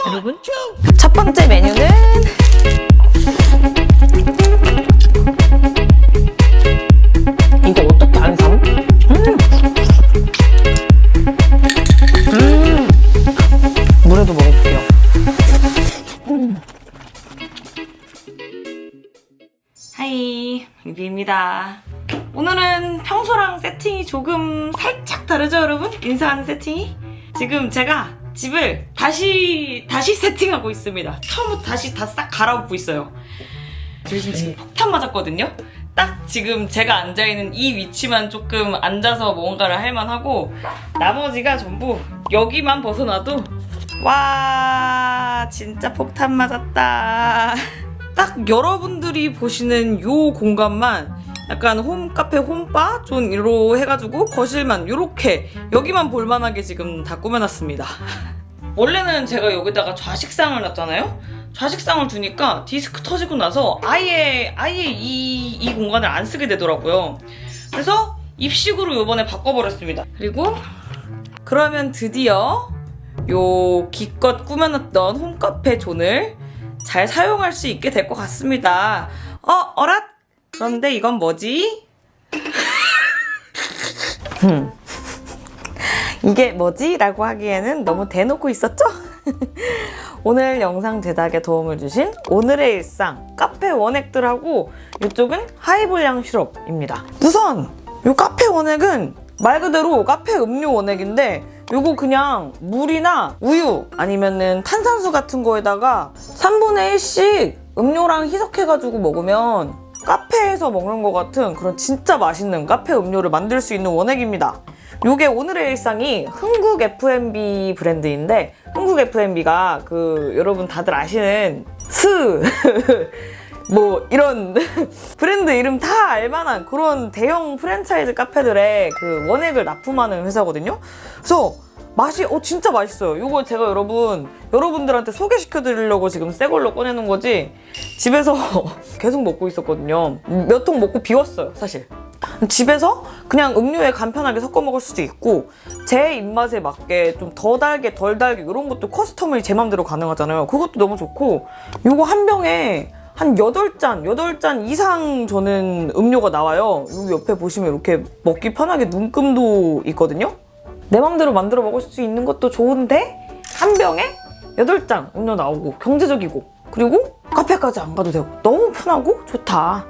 여러분, 첫 번째 메뉴는 이거 어떻게 안 삼? 물에도 먹어볼게요. 하이, 유비입니다. 오늘은 평소랑 세팅이 조금 살짝 다르죠, 여러분? 인사하는 세팅이? 지금 제가 집을 다시 세팅하고 있습니다. 처음부터 다시 다 싹 갈아엎고 있어요. 지금 폭탄 맞았거든요? 딱 지금 제가 앉아있는 이 위치만 조금 앉아서 뭔가를 할만하고 나머지가 전부 여기만 벗어나도 와 진짜 폭탄 맞았다. 딱 여러분들이 보시는 요 공간만 약간 홈카페 홈바 존으로 해가지고 거실만 요렇게 여기만 볼만하게 지금 다 꾸며놨습니다. 원래는 제가 여기다가 좌식상을 놨잖아요? 좌식상을 두니까 디스크 터지고 나서 아예 이 공간을 안 쓰게 되더라고요. 그래서 입식으로 요번에 바꿔버렸습니다. 그리고 그러면 드디어 요 기껏 꾸며놨던 홈카페 존을 잘 사용할 수 있게 될 것 같습니다. 어랏? 그런데 이건 뭐지? 이게 뭐지? 라고 하기에는 너무 대놓고 있었죠? 오늘 영상 제작에 도움을 주신 오늘의 일상 카페 원액들하고 이쪽은 하이볼향 시럽입니다. 우선 이 카페 원액은 말 그대로 카페 음료 원액인데 요거 그냥 물이나 우유 아니면은 탄산수 같은 거에다가 3분의 1씩 음료랑 희석해가지고 먹으면 카페에서 먹는 것 같은 그런 진짜 맛있는 카페 음료를 만들 수 있는 원액입니다. 요게 오늘의 일상이 흥국 F&B 브랜드인데 흥국 F&B가 여러분 다들 아시는 뭐 이런 브랜드 이름 다 알만한 그런 대형 프랜차이즈 카페들의 그 원액을 납품하는 회사거든요. 그래서 맛이 진짜 맛있어요. 요거 제가 여러분들한테 소개시켜 드리려고 지금 새 걸로 꺼내는 거지 집에서 계속 먹고 있었거든요. 몇 통 먹고 비웠어요, 사실. 집에서 그냥 음료에 간편하게 섞어 먹을 수도 있고 제 입맛에 맞게 좀 더 달게 덜 달게 이런 것도 커스텀이 제 맘대로 가능하잖아요. 그것도 너무 좋고 요거 한 병에 한 8잔 이상 저는 음료가 나와요. 여기 옆에 보시면 이렇게 먹기 편하게 눈금도 있거든요. 내 맘대로 만들어 먹을 수 있는 것도 좋은데 한 병에 8잔 음료 나오고 경제적이고 그리고 카페까지 안 가도 되고 너무 편하고 좋다.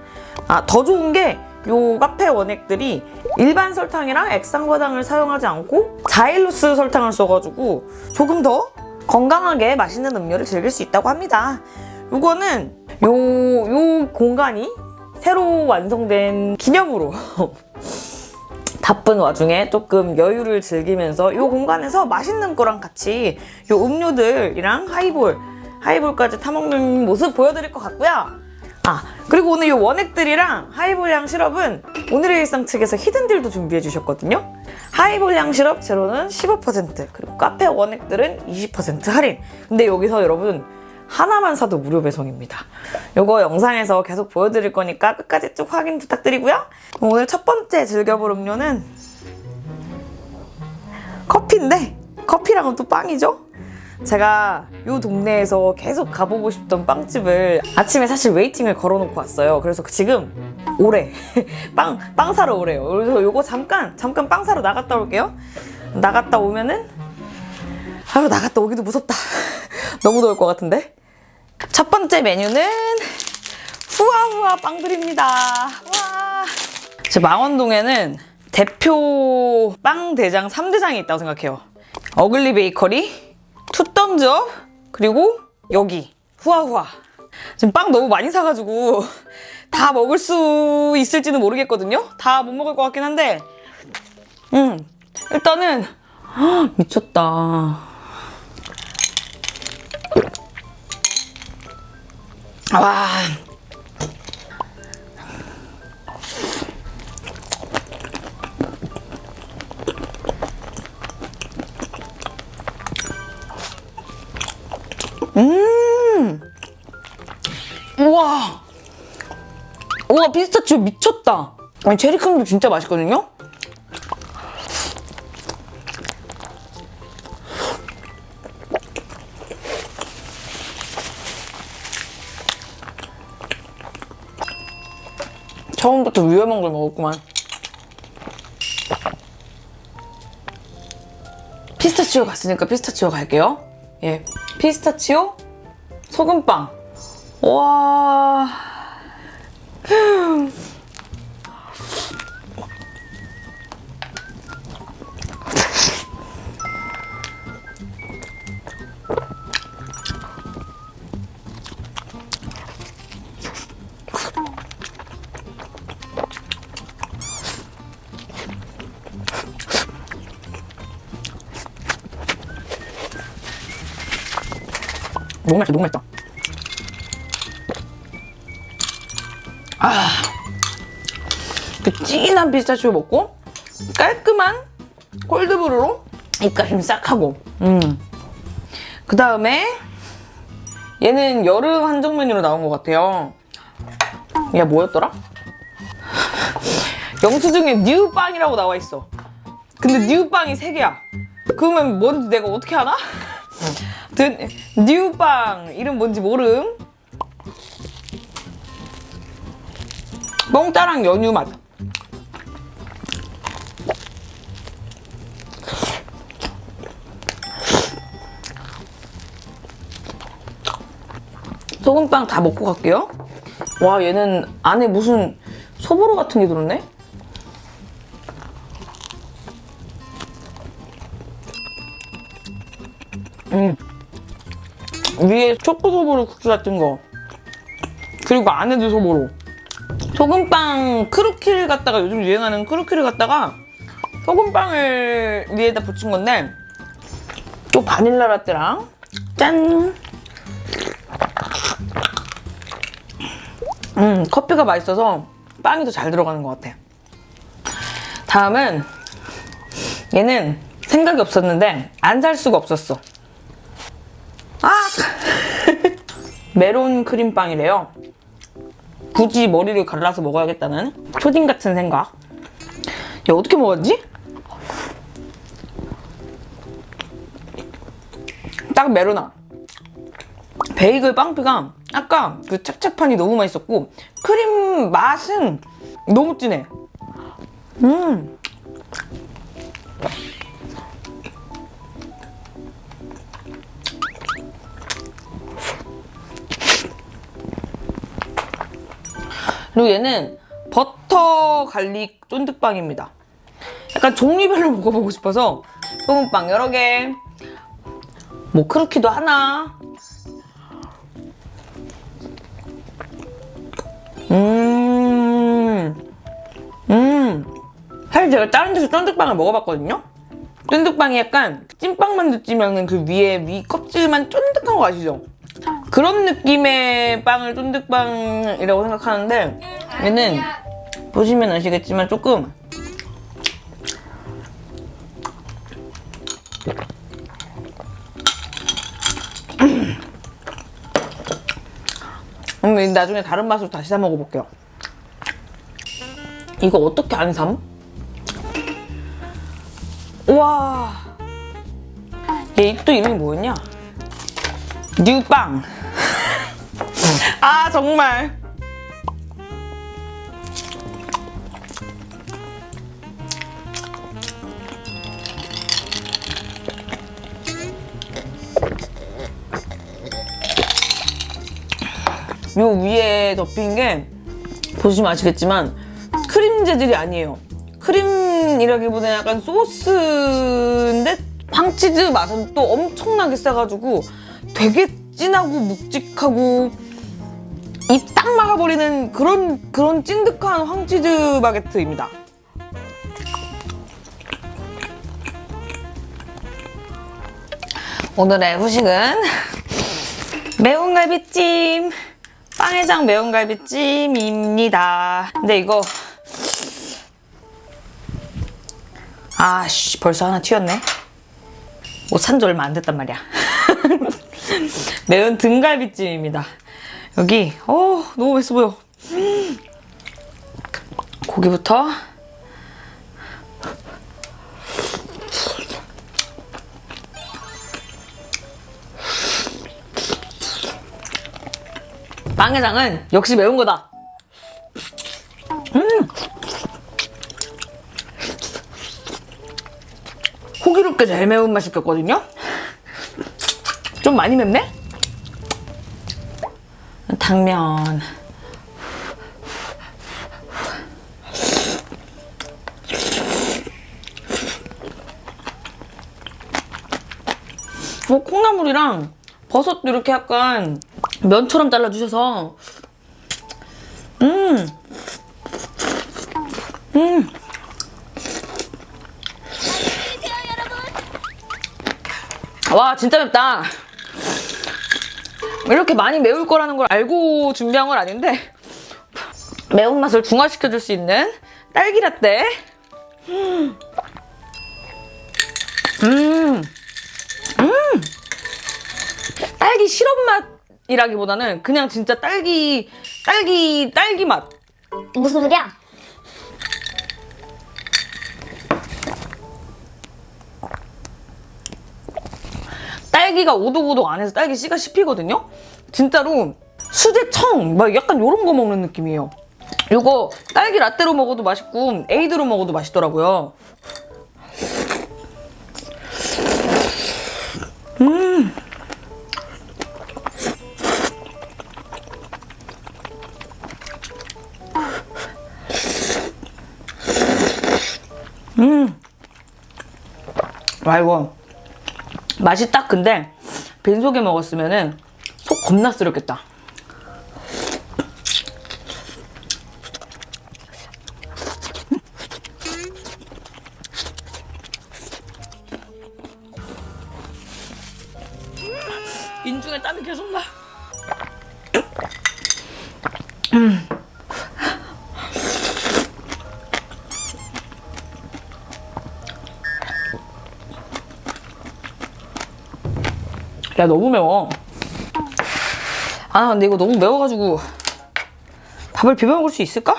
더 좋은 게 요 카페 원액들이 일반 설탕이랑 액상과당을 사용하지 않고 자일루스 설탕을 써가지고 조금 더 건강하게 맛있는 음료를 즐길 수 있다고 합니다. 요거는 요 공간이 새로 완성된 기념으로 바쁜 와중에 조금 여유를 즐기면서 요 공간에서 맛있는 거랑 같이 요 음료들이랑 하이볼까지 타먹는 모습 보여드릴 것 같고요. 그리고 오늘 이 원액들이랑 하이볼향 시럽은 오늘의 일상 측에서 히든딜도 준비해 주셨거든요. 하이볼향 시럽 제로는 15% 그리고 카페 원액들은 20% 할인. 근데 여기서 여러분 하나만 사도 무료 배송입니다. 요거 영상에서 계속 보여드릴 거니까 끝까지 쭉 확인 부탁드리고요. 오늘 첫 번째 즐겨볼 음료는 커피인데 커피랑은 또 빵이죠? 제가 이 동네에서 계속 가보고 싶던 빵집을 아침에 사실 웨이팅을 걸어놓고 왔어요. 그래서 지금 오래 빵 사러 오래요. 그래서 요거 잠깐 빵 사러 나갔다 올게요. 나갔다 오면은 나갔다 오기도 무섭다. 너무 더울 것 같은데. 첫 번째 메뉴는 후아후아 빵들입니다. 와. 제 망원동에는 대표 빵 대장 3대장이 있다고 생각해요. 어글리 베이커리, 투덤즈업, 그리고 여기 후아후아. 지금 빵 너무 많이 사가지고 다 먹을 수 있을지는 모르겠거든요. 다 못 먹을 것 같긴 한데 일단은 미쳤다. 와. 우와 피스타치오 미쳤다. 아니 체리크림도 진짜 맛있거든요. 처음부터 위험한 걸 먹었구만. 피스타치오 갔으니까 피스타치오 갈게요. 예, 피스타치오 소금빵. 와. 너무 맛있다, 너무 맛있다. 아, 그 진한 피스타치오 먹고 깔끔한 콜드브루로 입가심 싹 하고. 그 다음에 얘는 여름 한정 메뉴로 나온 것 같아요. 얘 뭐였더라? 영수증에 뉴빵이라고 나와 있어. 근데 뉴빵이 3개야. 그러면 뭔지 내가 어떻게 알아? 뉴빵 이름 뭔지 모름. 뽕따랑 연유 맛. 소금빵 다 먹고 갈게요. 와, 얘는 안에 무슨 소보로 같은 게 들었네? 위에 초코소보로 국수 같은 거, 그리고 안에도 소보로. 소금빵 크루키를 갖다가, 요즘 유행하는 크루키를 갖다가 소금빵을 위에다 붙인 건데, 또 바닐라 라떼랑 짠! 커피가 맛있어서 빵이 더 잘 들어가는 것 같아. 다음은 얘는 생각이 없었는데 안 살 수가 없었어. 아! 메론 크림빵이래요. 굳이 머리를 갈라서 먹어야겠다는 초딩 같은 생각. 야, 어떻게 먹었지? 딱 메로나. 베이글 빵피가 아까 그 찹찹한이 너무 맛있었고 크림 맛은 너무 진해. 그리고 얘는 버터 갈릭 쫀득빵입니다. 약간 종류별로 먹어보고 싶어서 소금빵 여러 개, 뭐 크루키도 하나. 사실 제가 다른 데서 쫀득빵을 먹어봤거든요? 쫀득빵이 약간 찐빵만 느끼면 그 위 껍질만 쫀득한 거 아시죠? 그런 느낌의 빵을 쫀득빵이라고 생각하는데 얘는 보시면 아시겠지만 조금 나중에 다른 맛으로 다시 사 먹어볼게요. 이거 어떻게 안 삼? 우와, 얘 또 이름이 뭐였냐? 뉴빵. 아, 정말. 요 위에 덮인 게 보시면 아시겠지만 크림 재질이 아니에요. 크림이라기보다는 약간 소스인데 황치즈 맛은 또 엄청나게 세가지고 되게 진하고 묵직하고 입 딱 막아버리는 그런 찐득한 황치즈 바게트입니다. 오늘의 후식은 매운 갈비찜, 빵해장 매운 갈비찜입니다. 근데 이거 아씨, 벌써 하나 튀었네. 뭐 산지 얼마 안 됐단 말이야. 매운 등갈비찜입니다. 여기 너무 맛있어 보여. 고기부터. 빵해장은 역시 매운 거다. 호기롭게 제일 매운맛 시켰거든요. 좀 많이 맵네? 당면. 콩나물이랑 버섯도 이렇게 약간 면처럼 잘라주셔서 와 진짜 맵다. 이렇게 많이 매울 거라는 걸 알고 준비한 건 아닌데 매운맛을 중화시켜줄 수 있는 딸기 라떼. 딸기 시럽 맛이라기보다는 그냥 진짜 딸기 맛. 무슨 소리야? 딸기가 오독오독 안에서 딸기 씨가 씹히거든요? 진짜로 수제청 막 약간 요런 거 먹는 느낌이에요. 이거 딸기 라떼로 먹어도 맛있고 에이드로 먹어도 맛있더라고요. 와 이거 맛이 딱 근데 빈속에 먹었으면은 속 겁나 쓰렸겠다. 인중에 땀이 계속 나. 야 너무 매워. 아 근데 이거 너무 매워가지고 밥을 비벼 먹을 수 있을까?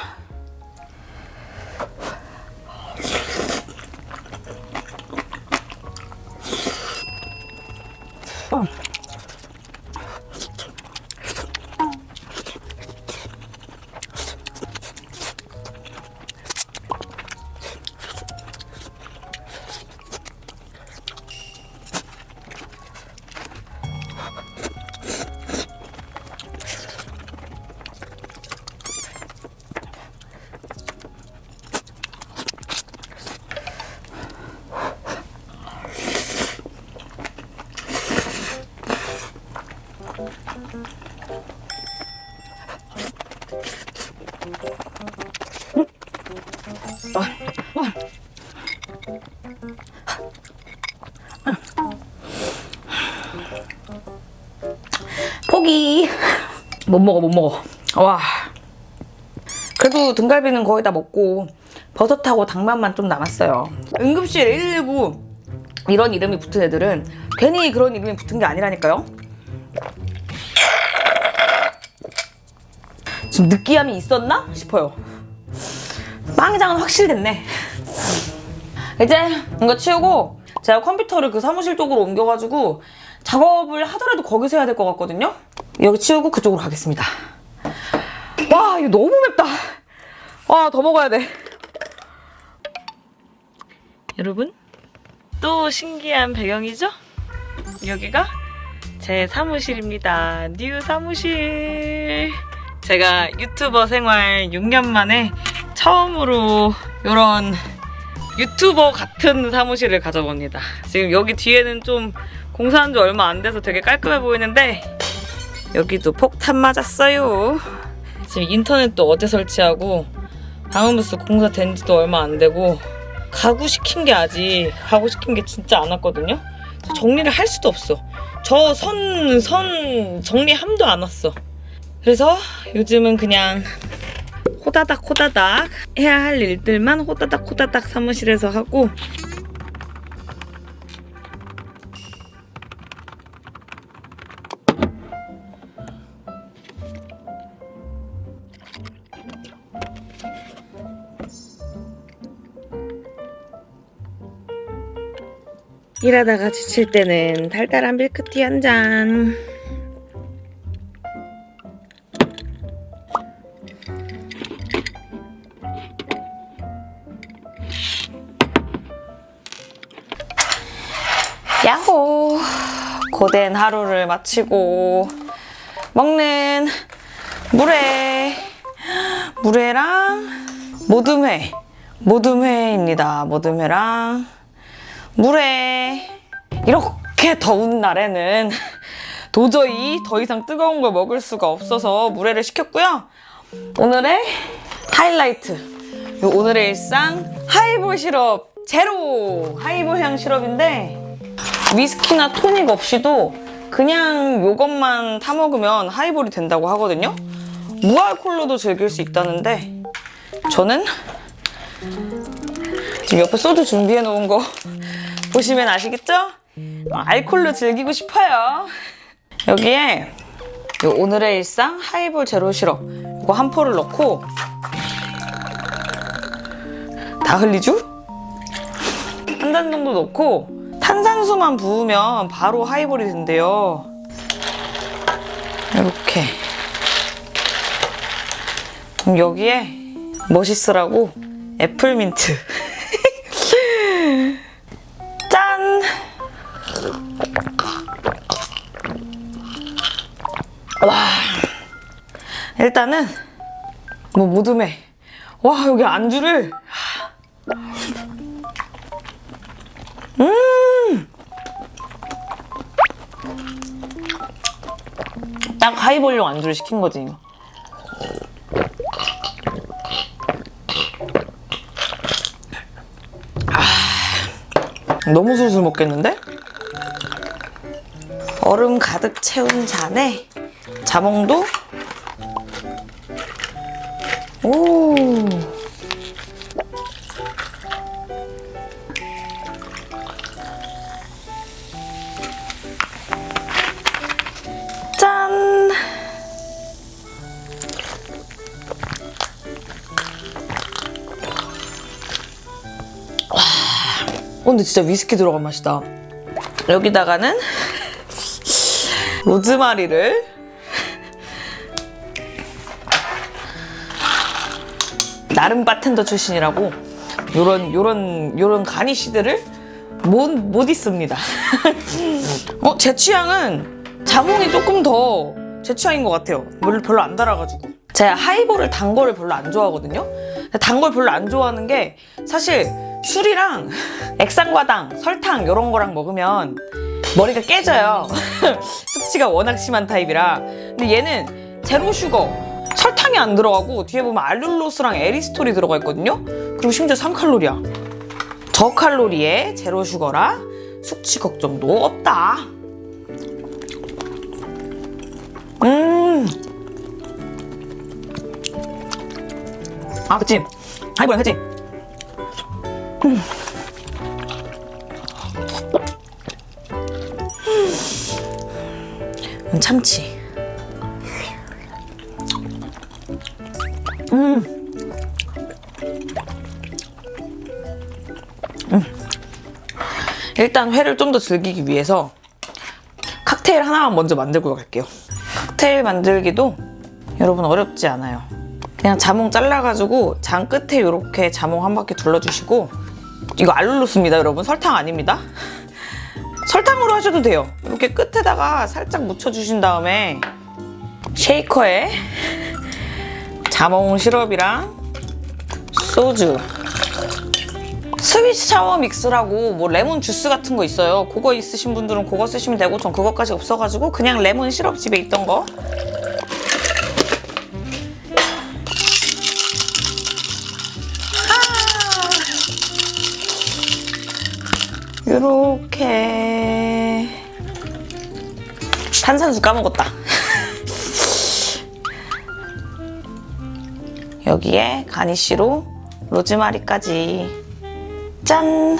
포기. 못 먹어. 와. 그래도 등갈비는 거의 다 먹고 버섯하고 당면만 좀 남았어요. 응급실 119 이런 이름이 붙은 애들은 괜히 그런 이름이 붙은 게 아니라니까요. 지금 느끼함이 있었나 싶어요. 빵장은 확실히 됐네. 이제 이거 치우고 제가 컴퓨터를 그 사무실 쪽으로 옮겨가지고 작업을 하더라도 거기서 해야 될 것 같거든요. 여기 치우고 그쪽으로 가겠습니다. 와 이거 너무 맵다. 와 더 먹어야 돼. 여러분 또 신기한 배경이죠? 여기가 제 사무실입니다. 뉴 사무실. 제가 유튜버 생활 6년 만에 처음으로 이런 유튜버 같은 사무실을 가져봅니다. 지금 여기 뒤에는 좀 공사한 지 얼마 안 돼서 되게 깔끔해 보이는데 여기도 폭탄 맞았어요. 지금 인터넷도 어제 설치하고 방음부스 공사 된 지도 얼마 안 되고 가구 시킨 게 진짜 안 왔거든요. 정리를 할 수도 없어. 저 선 정리함도 안 왔어. 그래서 요즘은 그냥 호다닥 해야 할 일들만 호다닥 사무실에서 하고 일하다가 지칠 때는 달달한 밀크티 한 잔. 고된 하루를 마치고 먹는 물회랑 모듬회입니다. 모듬회랑 물회. 이렇게 더운 날에는 도저히 더 이상 뜨거운 걸 먹을 수가 없어서 물회를 시켰고요. 오늘의 하이라이트, 오늘의 일상 하이볼 시럽 제로 하이볼 향 시럽인데 위스키나 토닉 없이도 그냥 요것만 타 먹으면 하이볼이 된다고 하거든요. 무알콜로도 즐길 수 있다는데 저는 지금 옆에 소주 준비해 놓은 거 보시면 아시겠죠? 알콜로 즐기고 싶어요. 여기에 오늘의 일상 하이볼 제로 시럽 이거 한 포를 넣고 다 흘리죠? 한 잔 정도 넣고 탄산수만 부으면 바로 하이볼이 된대요. 이렇게. 그럼 여기에 멋있으라고 애플민트. 짠! 와, 일단은 모듬회. 와, 여기 안주를 딱 하이볼용 안주를 시킨 거지. 너무 술술 먹겠는데? 얼음 가득 채운 잔에 자몽도 오. 짠. 와. 근데 진짜 위스키 들어간 맛이다. 여기다가는 로즈마리를 나름 바텐더 출신이라고 요런 가니쉬들을 못 있습니다. 제 취향은 자몽이 조금 더 제 취향인 것 같아요. 별로 안 달아가지고. 제가 하이볼을 단 거를 별로 안 좋아하거든요. 단 걸 별로 안 좋아하는 게 사실 술이랑 액상과당, 설탕 이런 거랑 먹으면 머리가 깨져요. 숙취가 워낙 심한 타입이라. 근데 얘는 제로 슈거, 설탕이 안 들어가고 뒤에 보면 알룰로스랑 에리스톨이 들어가 있거든요. 그리고 심지어 3칼로리야. 저칼로리에 제로 슈거라 숙취 걱정도 없다. 아, 그치? 하이볼 하지? 참치. 일단 회를 좀 더 즐기기 위해서 칵테일 하나만 먼저 만들고 갈게요. 칵테일 만들기도 여러분 어렵지 않아요. 그냥 자몽 잘라가지고 잔 끝에 이렇게 자몽 한 바퀴 둘러주시고, 이거 알룰로스입니다 여러분, 설탕 아닙니다. 설탕으로 하셔도 돼요. 이렇게 끝에다가 살짝 묻혀주신 다음에 쉐이커에 자몽 시럽이랑 소주, 스위스 샤워 믹스라고 뭐 레몬 주스 같은 거 있어요. 그거 있으신 분들은 그거 쓰시면 되고, 전 그거까지 없어가지고 그냥 레몬 시럽 집에 있던 거. 요렇게. 탄산수 까먹었다. 여기에 가니쉬로 로즈마리까지. 짠!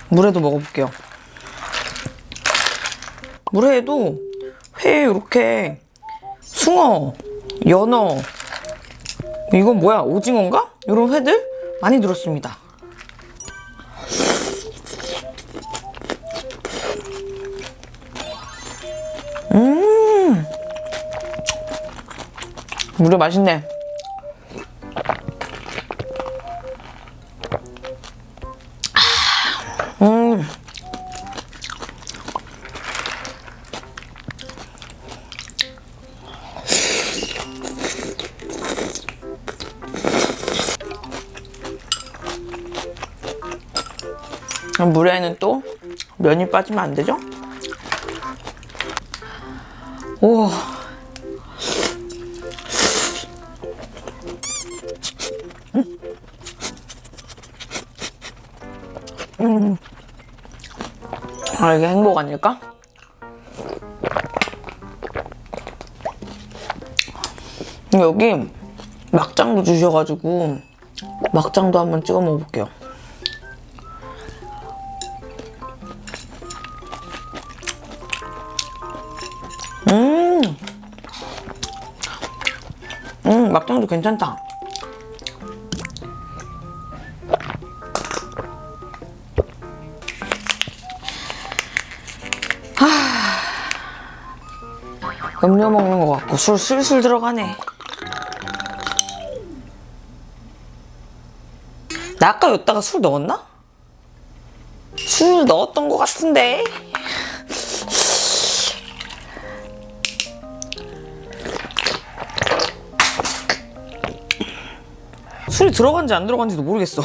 물회도 먹어볼게요. 물회에도 회에 이렇게 숭어, 연어, 이건 뭐야? 오징어인가? 이런 회들 많이 들었습니다. 물회 맛있네. 물에는 또 면이 빠지면 안 되죠? 오. 아, 이게 행복 아닐까? 여기 막장도 주셔가지고 막장도 한번 찍어 먹어볼게요. 막장도 괜찮다. 음료 먹는 것 같고 술 슬슬 들어가네. 나 아까 여기다가 술 넣었나? 술 넣었던 것 같은데. 술이 들어간지 안 들어간지도 모르겠어.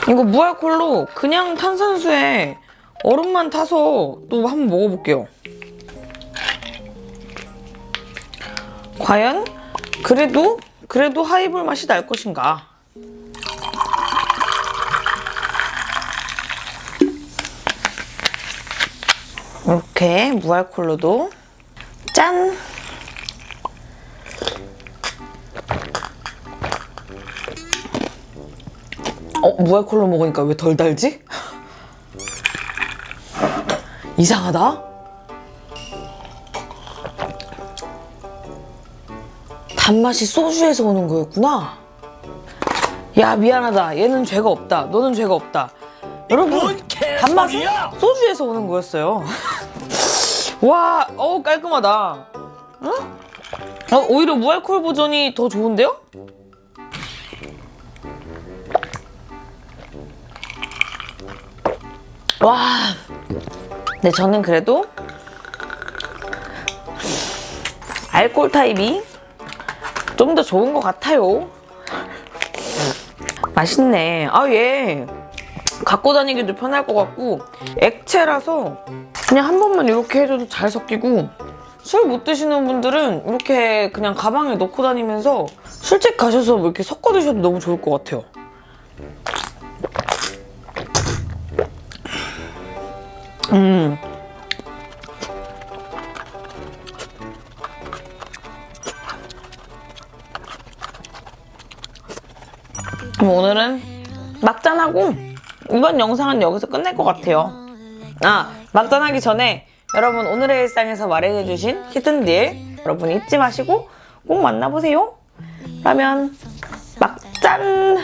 이거 무알콜로 그냥 탄산수에 얼음만 타서 또 한번 먹어볼게요. 과연 그래도 하이볼 맛이 날 것인가? 이렇게 무알콜로도 짠! 무알콜로 먹으니까 왜 덜 달지? 이상하다? 단맛이 소주에서 오는 거였구나. 야, 미안하다. 얘는 죄가 없다. 너는 죄가 없다. 여러분, 단맛은 소주에서 오는 거였어요. 와, 깔끔하다. 응? 오히려 무알콜 버전이 더 좋은데요? 와, 네, 저는 그래도 알코올 타입이 좀 더 좋은 것 같아요. 맛있네. 얘 갖고 다니기도 편할 것 같고 액체라서 그냥 한 번만 이렇게 해줘도 잘 섞이고, 술 못 드시는 분들은 이렇게 그냥 가방에 넣고 다니면서 술집 가셔서 뭐 이렇게 섞어 드셔도 너무 좋을 것 같아요. 그럼 오늘은 막잔하고 이번 영상은 여기서 끝낼 것 같아요. 막잔하기 전에 여러분 오늘의 일상에서 마련해주신 히든딜 여러분 잊지 마시고 꼭 만나보세요. 그러면 막잔!